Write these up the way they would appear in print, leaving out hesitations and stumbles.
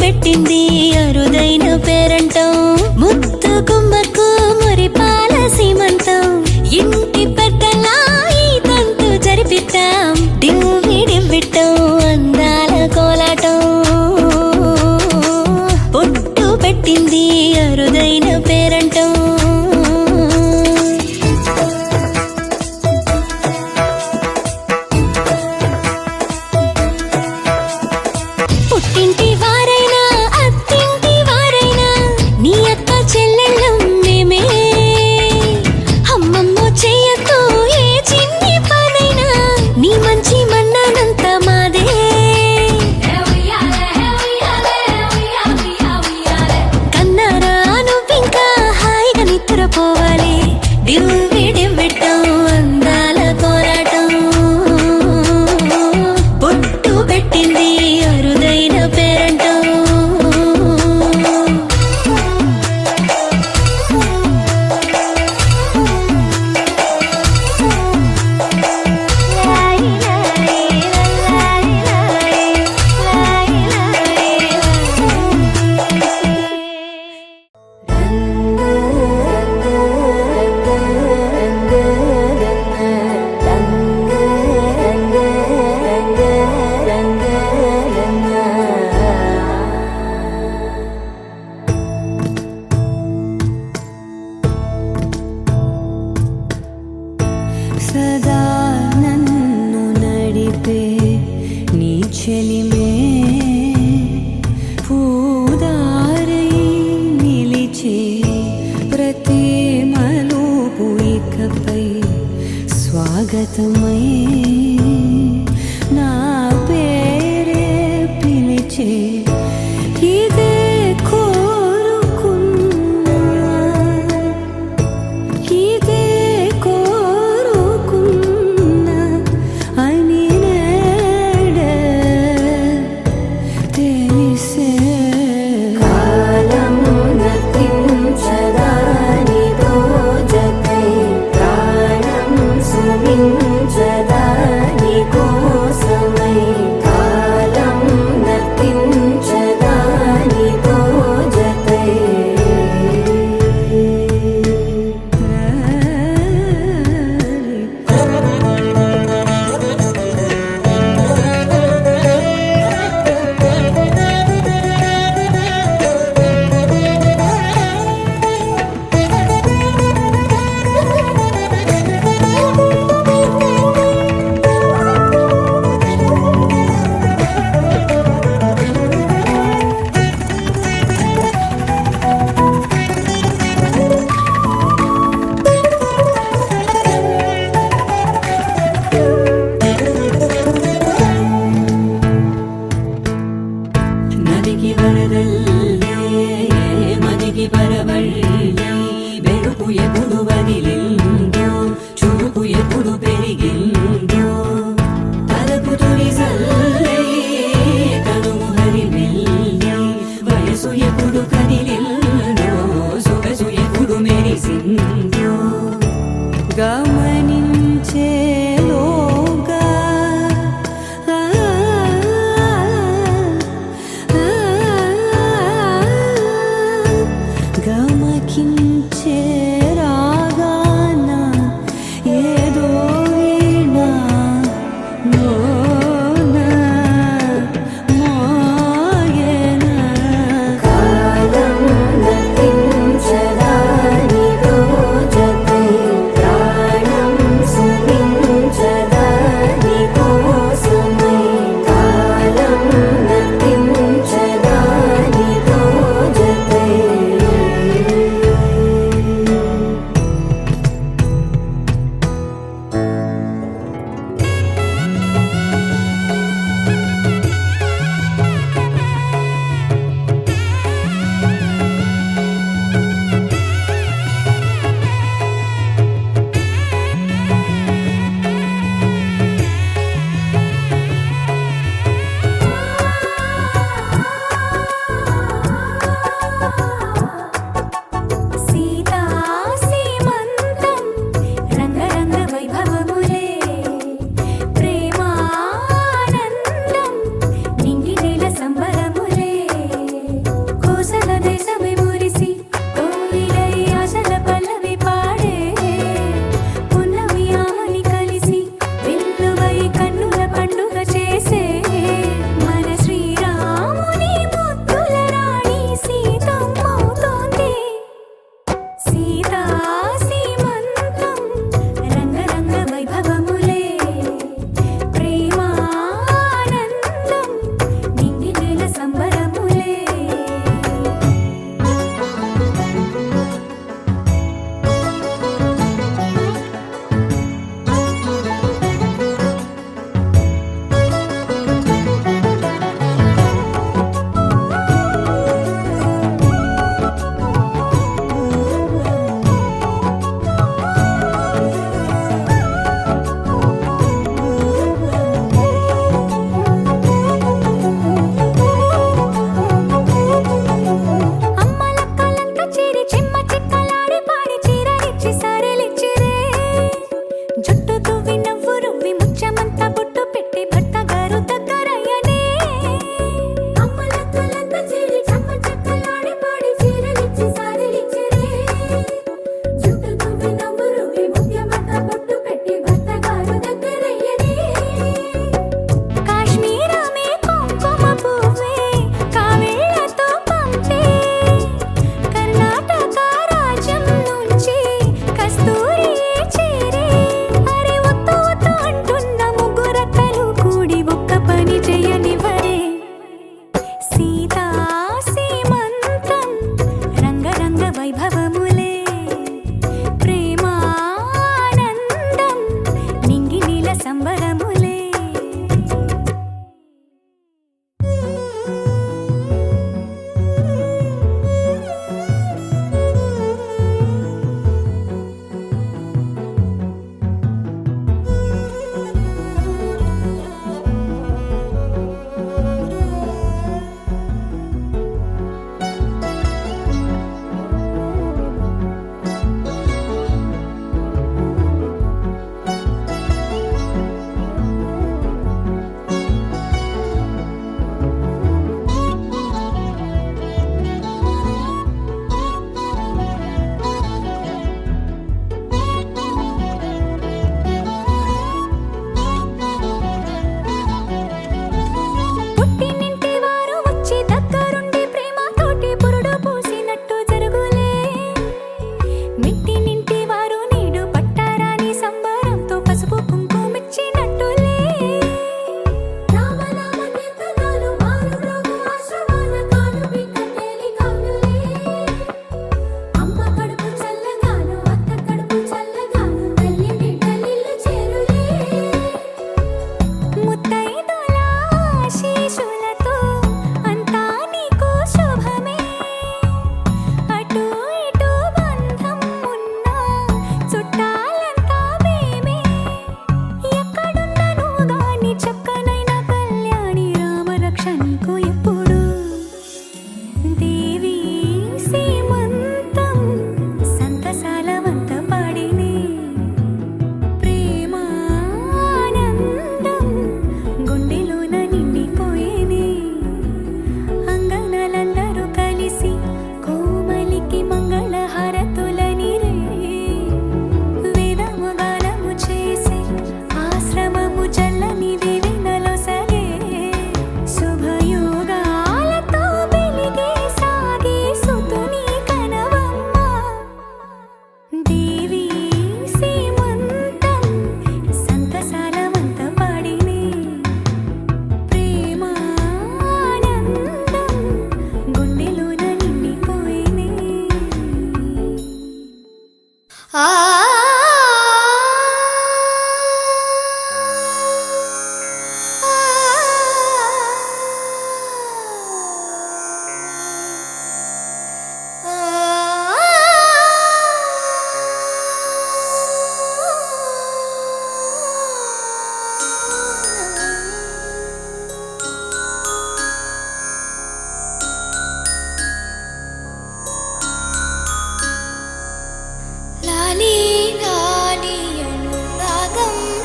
పెట్టింది అరుదైన పేరంటం, ముత్తు గుమ్మకు మురిపాల సీమంతం, ఇంటి పెద్దలా ఈ తంతు జరిపిద్దాం, డివ్వి డివ్విట్టం అందాల కోలాటం, పొట్టు పెట్టింది అరుదైన పేరంటం. పుట్టింటి వారైనా అత్తింటి వారైనా నీ అక్క చెల్లెళ్ళం మేమే, అమ్మమ్మో చెయ్యతో ఏ చిన్ని పనైనా నీ మంచి మన్నానంత మాదే. కన్నారా నువ్వింకా హాయిగా నిద్రపోవాలి, డివ్వి డివ్విట్టం అందాల కోలాటం, పొట్టు పెట్టింది అరుదైన పేరంటం. సదా నన్ను నడిపే నీ చెలిమే, పూదారై నిలిచే ప్రతి మలుపు ఇకపై స్వాగతమై నా పేరే పిలిచే, ఇదే కోరుకున్నా ఇదే కోరుకున్నా అని నేడే తెలిసే. కాలం నతించదా నీతో జతై, ప్రాణం సుమించదా నీ కోసమై, కాలం నతించదా నీతో జతై. నదికి వరదల్లే మదికి పరవళ్ళే, వెలుపు ఎప్పుడు వదిలిందో చురుకు ఎప్పుడు పెరిగిందో, తలపు తొలి సల్లే తనువు హరిమెల్లే, వయసు ఎప్పుడు కదిలిందో సొగసు ఎప్పుడు మెరిసిందో, గమనించేలోగా గమకించే రాగాన ఏదో వీణా లోన మోగేనా. కాలం నతించదా నీతో జతై, ప్రాణం సుమించదా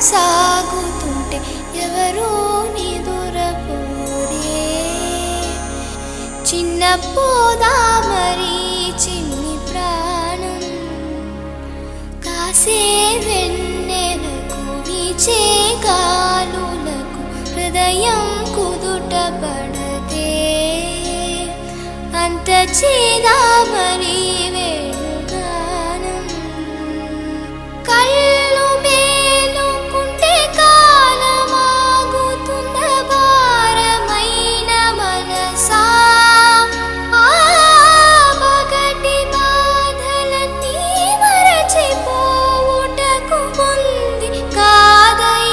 సాగుతుంటే ఎవరో నిదురపోరే చిన్న పోదా మరి చిన్ని ప్రాణం కాసే వెన్నెలకు వీచే గాలులకు హృదయం కుదుట పడదే అంత చేదా మరి వేణుగానం కళ్ళు మేలుకుంటే కాలమాగుతుంద భారమైన మనసా పగటి బాధలన్నీ మరచిపోవుటకు ఉంది కాదై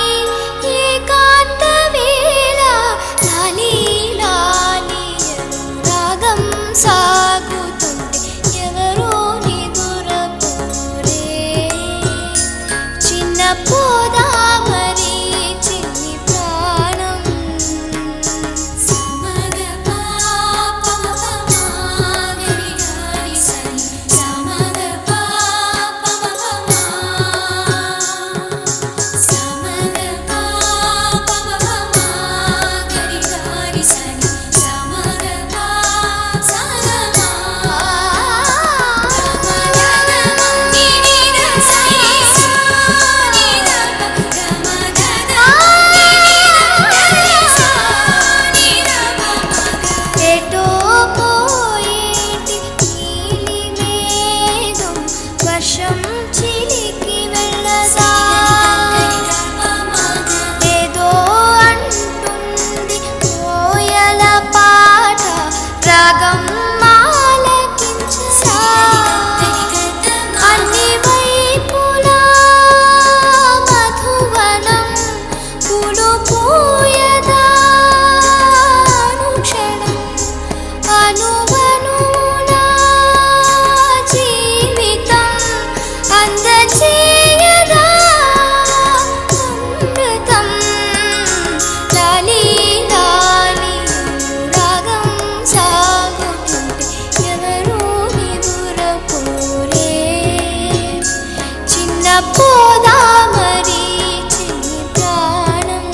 ఏకాంత వేళ లాలి లాలి రాగం సాగుతుంటే ఎవరో నిదురపోరే చిన్న పోదా మరి చిన్ని ప్రాణం సమగ పాప మగరి గారి సని సమగ పాప సమగ పాప మగరి గారి సని సమగ ఎటో పోయేటి నీలి మేఘం వర్షం చిలికి వెళ్ళదా ఏదో అంటుంది కోయల పాట రాగం ఆలకించరా అన్ని వైపులా మధువనం పూలు పూయదా అనుక్షణం అనువనునా జీవితం అందచేయదా అమృతం లాలి లాలి రాగం సాగుతుంటే ఎవరో నిదురపోరే చిన్న పోదా మరి చిన్ని ప్రాణం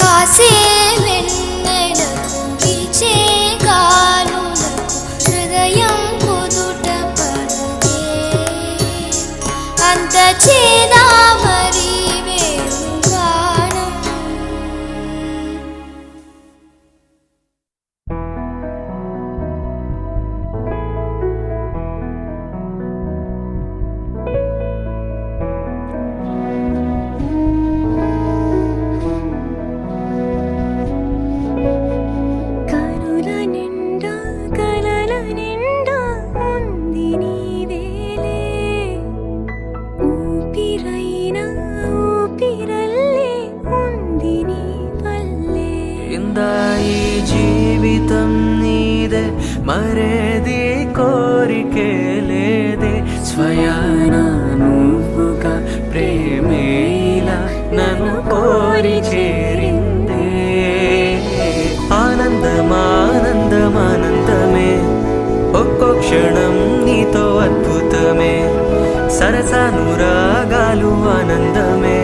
కాసే వెన్నెలకు వీచే గాలులకు హృదయం కుదుట పడదే అంత చేదా మరి వేణుగానం కనుల నిండా కలల నిండా ఉంది నీవేలే ఊపిరైనా ఊపిరల్లే ఉంది నీ వల్లే ఇందా ఈ జీవితం నీదే మరేది కోరికే లేదే స్వయాన నువ్వుగా ప్రేమే ఇలా నన్ను కోరి చేరిందే ఆనందమానందమానందమే ఒక్కో క్షణం నీతో అద్భుతమే సరసానురాగాలు ఆనందమే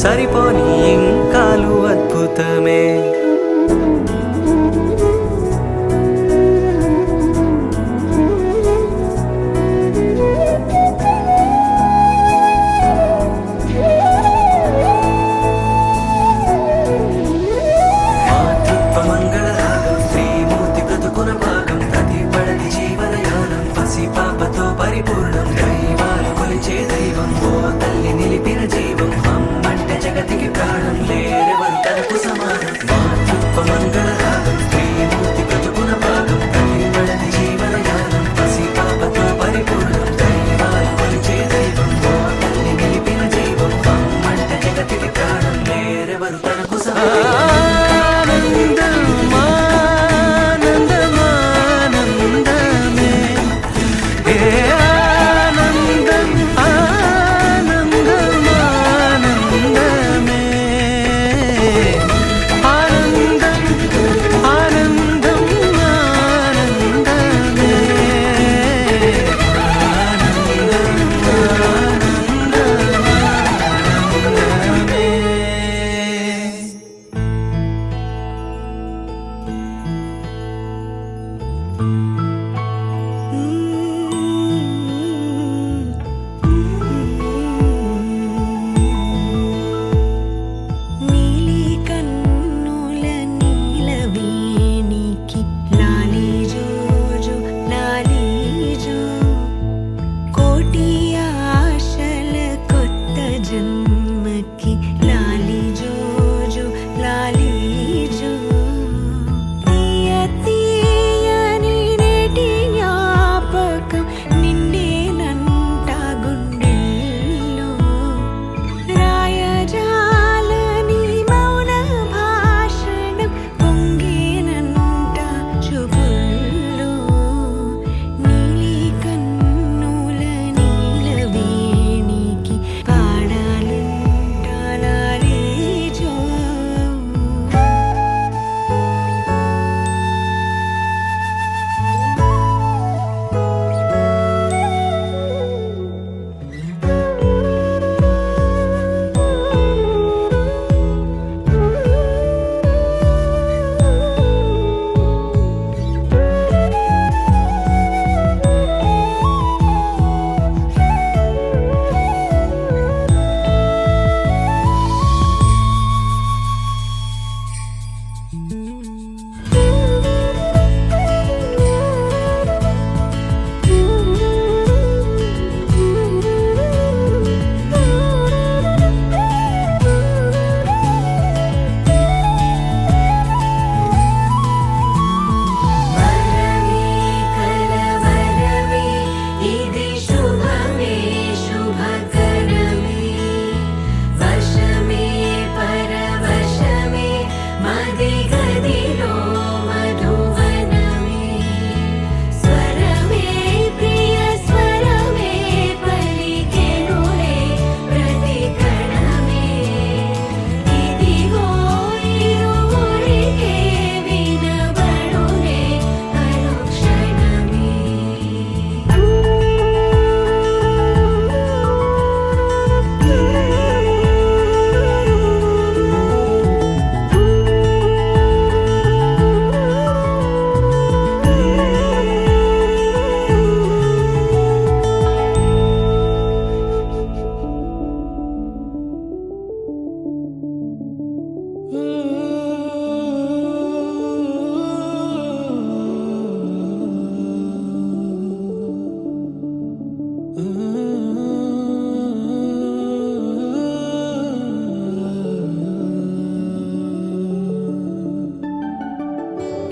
సరిపోని ఇంకాలు అద్భుతమే మాతృత్వ మంగళరాగం శ్రీమూర్తి బ్రతుకున భాగం ప్రతి పడది జీవనయానం పసి పాపతో పరిపూర్ణం దైవాలు కొలిచే దైవం ఓ తల్లి నిలిపిన జీవం అమ్మంటే జగతికి ప్రాణం లేరెవరు తనకు సమానం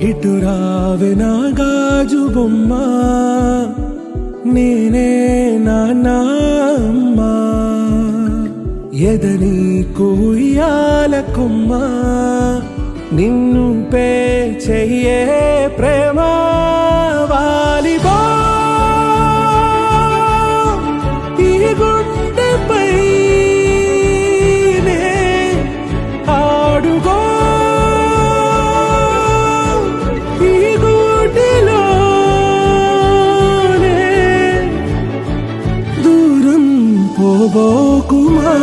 ఇటు రావే నా గాజు బొమ్మ నేనే నాన్నమ్మ ఎదని కుయ్యాల కొమ్మ నిన్ను పే చెయ్యే ప్రేమ వాలిబా ఈ గుండెపై నే ఆడుగో ఈ గుడిలోనే దూరం పోబోకుమా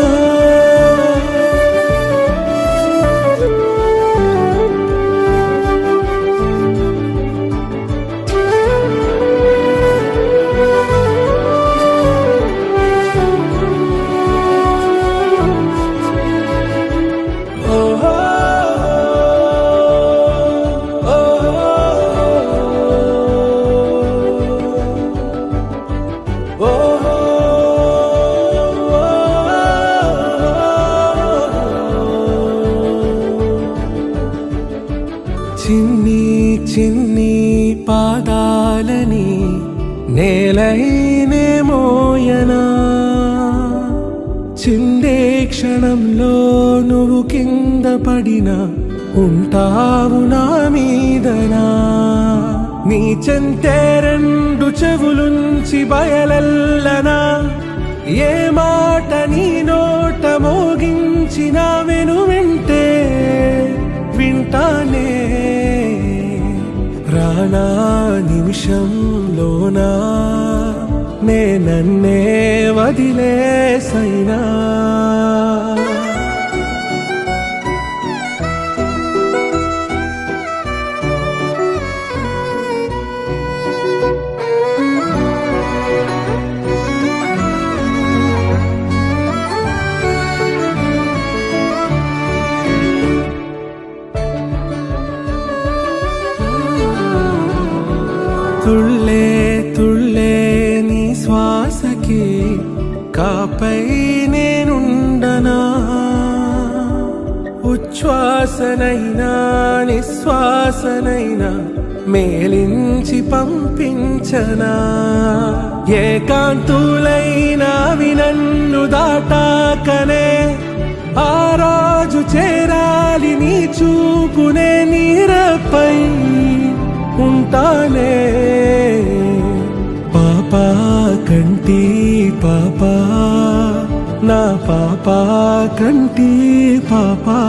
చిన్ని చిన్ని పాదాలని నేలైనే మోయనా చిందే క్షణంలో నువ్వు కింద పడినా ఉంటావు నా మీదనా నీ చెంతే రెండు చెవులుంచి బయలల్లనా ఏ మాట నీ నోట మోగించిన వెను వింటే వింటానే రానా నిమిషంలోనా నే నన్నే వదిలేసైనా తుళ్ళే తుళ్ళే నీ శ్వాసకి కాపై నేనుండనా ఉచ్ఛ్వాసనైనా నిశ్వాసనైనా మేలించి పంపించనా ఏకాంతులైనా నన్ను దాటాకనే ఆ రోజు చేరాలి నీ చూపునే నీరపై ఉంటానే పాపా కంటి పాపా నా పాపా కంటి పాపా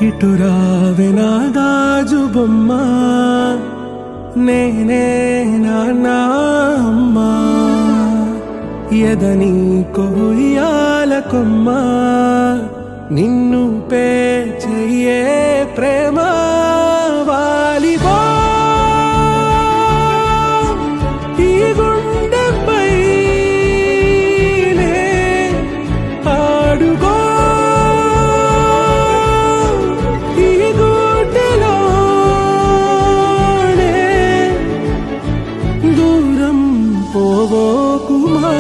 ఇటు రావే నా గాజు బొమ్మ నేనే నాన్నమ్మ ఎదని కొయ్యాల కొమ్మ నిన్ను పే చెయ్యే ప్రేమ వాలిబా ఈ గుండెపై నే ఆడుగో ఈ గుడిలోనే దూరం పోవోకుమా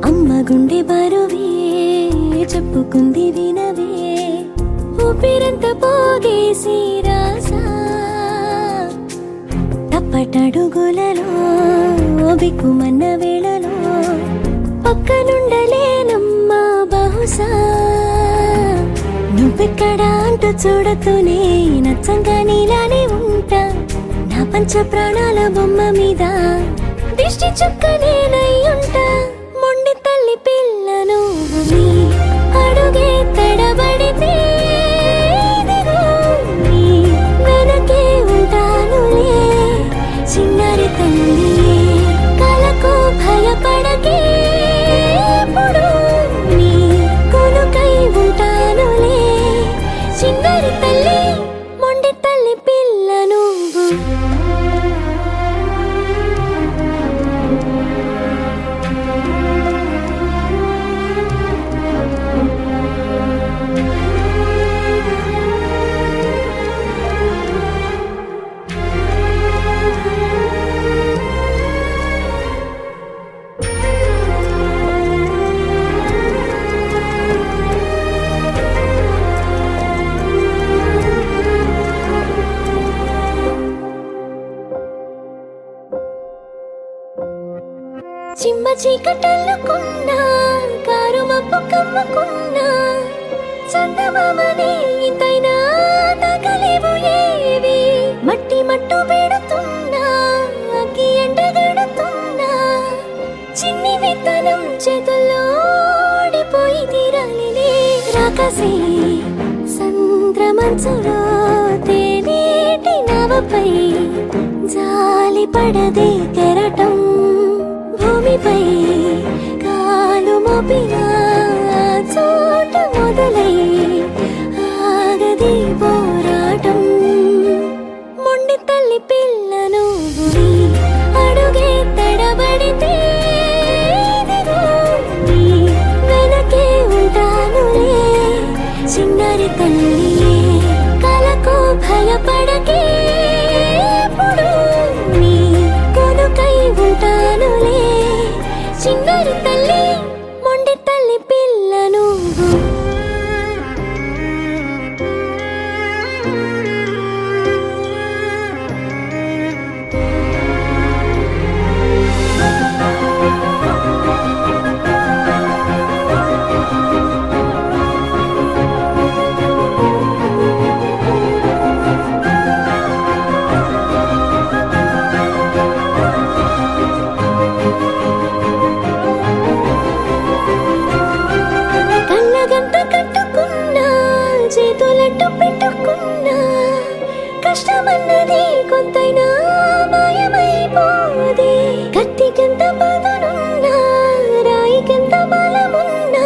అమ్మ గుండె బరువే చెప్పుకుంది వినవే ఊపిరంత పోగేసి రాసా తప్పటడుగులలో బిక్కుమన్న వేళలో పక్కనుండలేనమ్మా బహుశా నువ్వెక్కడ అంటూ చూడతూనే నచ్చంగా నీలానే ఉంటా నా పంచ ప్రాణాల బొమ్మ మీద దిష్టి చుక్క నేనై ఉంటా మొండి తల్లి పిల్లను నీ అడుగే తడబడితే ఇదిగో నీ వెనకే ఉంటానులే చిన్నారి తల్లి కలకు భయపడకే ఎప్పుడు నీ కొనుకై ఉంటానులే చిన్నారి చిమ్మ చీకటల్లుకున్నా కారు మబ్బు కమ్ముకున్నా చందమామనే ఇంతైనా తగలేవు ఏవి మట్టి మట్టు పెడుతున్నా అగ్గి ఎండగడుతున్నా చిన్ని విత్తనం చేతుల్లో ఓడిపోయి తీరాలిలే రాకసే సంద్రమంచులో తేనీటి నవపై జాలి పడదే కెరటం భూమిపై కాలు మోపిన చోట మొదలై ఆగది పోరాటం మొండి తల్లి పిల్లను అడుగే తడబడితే ఇదిగో నీ వెనకే ఉంటానులే చిన్నారి తల్లి కలకు భయపడకే ఎప్పుడు నీ కొనుకై ఉంటానులే చిన్నారి తల్లి మొండి తల్లి పిల్లను కళ్ళగంత కట్టుకున్నా చేతులట్టు పెట్టుకున్నా కష్టమన్నది కొంతైనా మాయమైపోదే కత్తికెంత పదునున్నా రాయికెంత బలమున్నా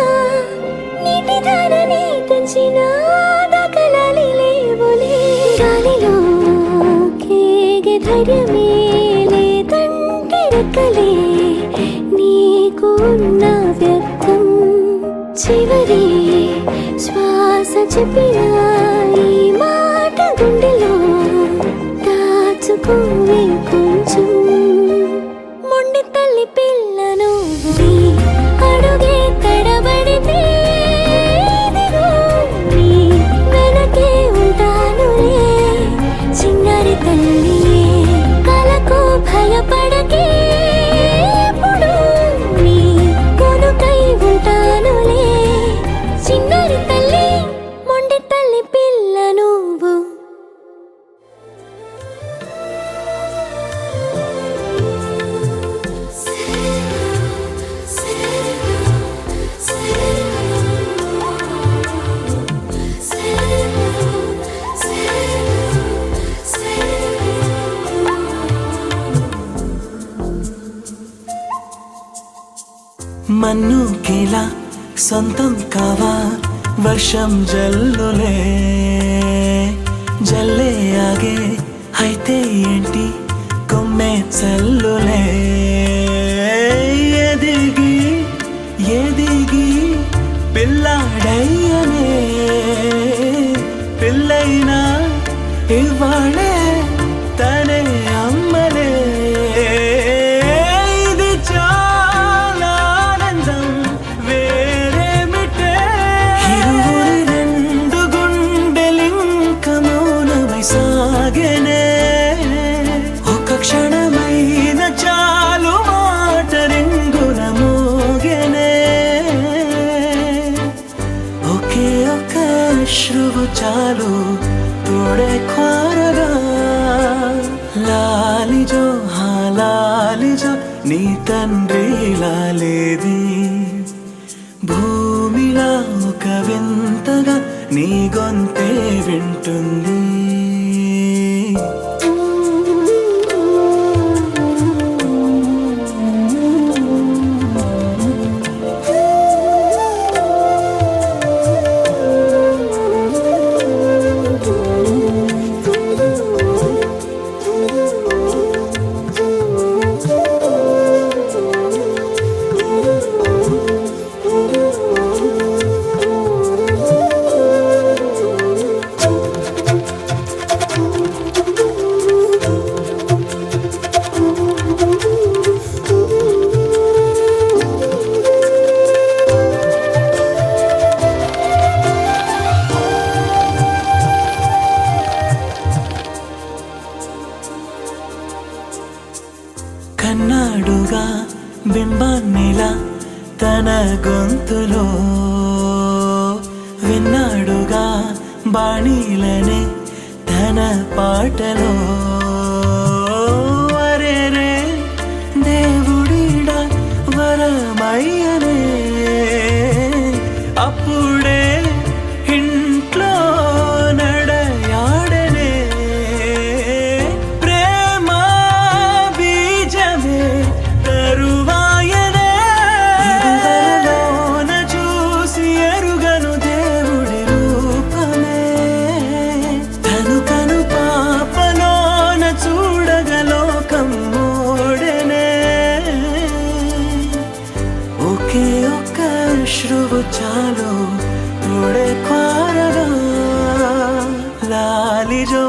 నీటి ధారని తెంచిన దకలాలి లేవులే గాలిలో కేగే ధైర్యమే లేదంటే రెక్కలే నీకు ఉన్న వ్యక్తం చివరి శ్వాస చెప్పిన ఈ మాట గుండెలో దాచుకోవే కొంచెం మొండి తల్లి పిల్లను అడుగే తడబడితే ఇదిగో నీ వెనకే ఉంటానులే చిన్నారి తల్లి కలకు భయపడకే ఎప్పుడు నీ కొనుకై ఉంటానులే చిన్నారి తల్లి మొండి తల్లి పిల్ల నువ్వు మన్నుకేలా సొంతం కావా వర్షం జల్లులే జల్లే ఆగే అయితే ఏంటి కొమ్మే చల్లులే ఎదిగి ఎదిగి పిల్లాడయ్యనే పిల్లైనా ఇవాళే తనే అమ్మలే ఇది చాలా ఆనందం వేరేమిటే ఇరువురి రెండు గుండెలింక మౌనమై సాగెనే ఒక క్షణమైన చాలు మాట రింగున మోగెనే ఒకే ఒక అశ్రువు చాలు తోడే కోరగా లాలిజో లాలిజో నీ తండ్రి లాలేది భూమిలా ఒక వింతగా నీ గొంతే వింటుంది కన్నాడుగా బింబాన్నిలా తన గొంతులో విన్నాడుగా బాణీలనే తన పాటలో అరేరే దేవుడిడా వరమయ్యనే అప్పుడే ఇంట్లో నడయాడనే ప్రేమ బీజమే తరువాయనే ఇదివరలోన చూసి ఎరుగను దేవుడి రూపమే తను కను పాపలోన చూడగలోకం మోడెనే ఒకే ఒక్క శ్రువు చాలు తోడే క్వారగా లాలిజో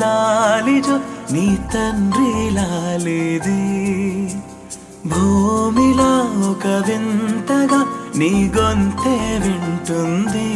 లాలిజో నీ తండ్రి లాలిది భూమిలా ఒక వింతగా నీ గొంతే వింటుంది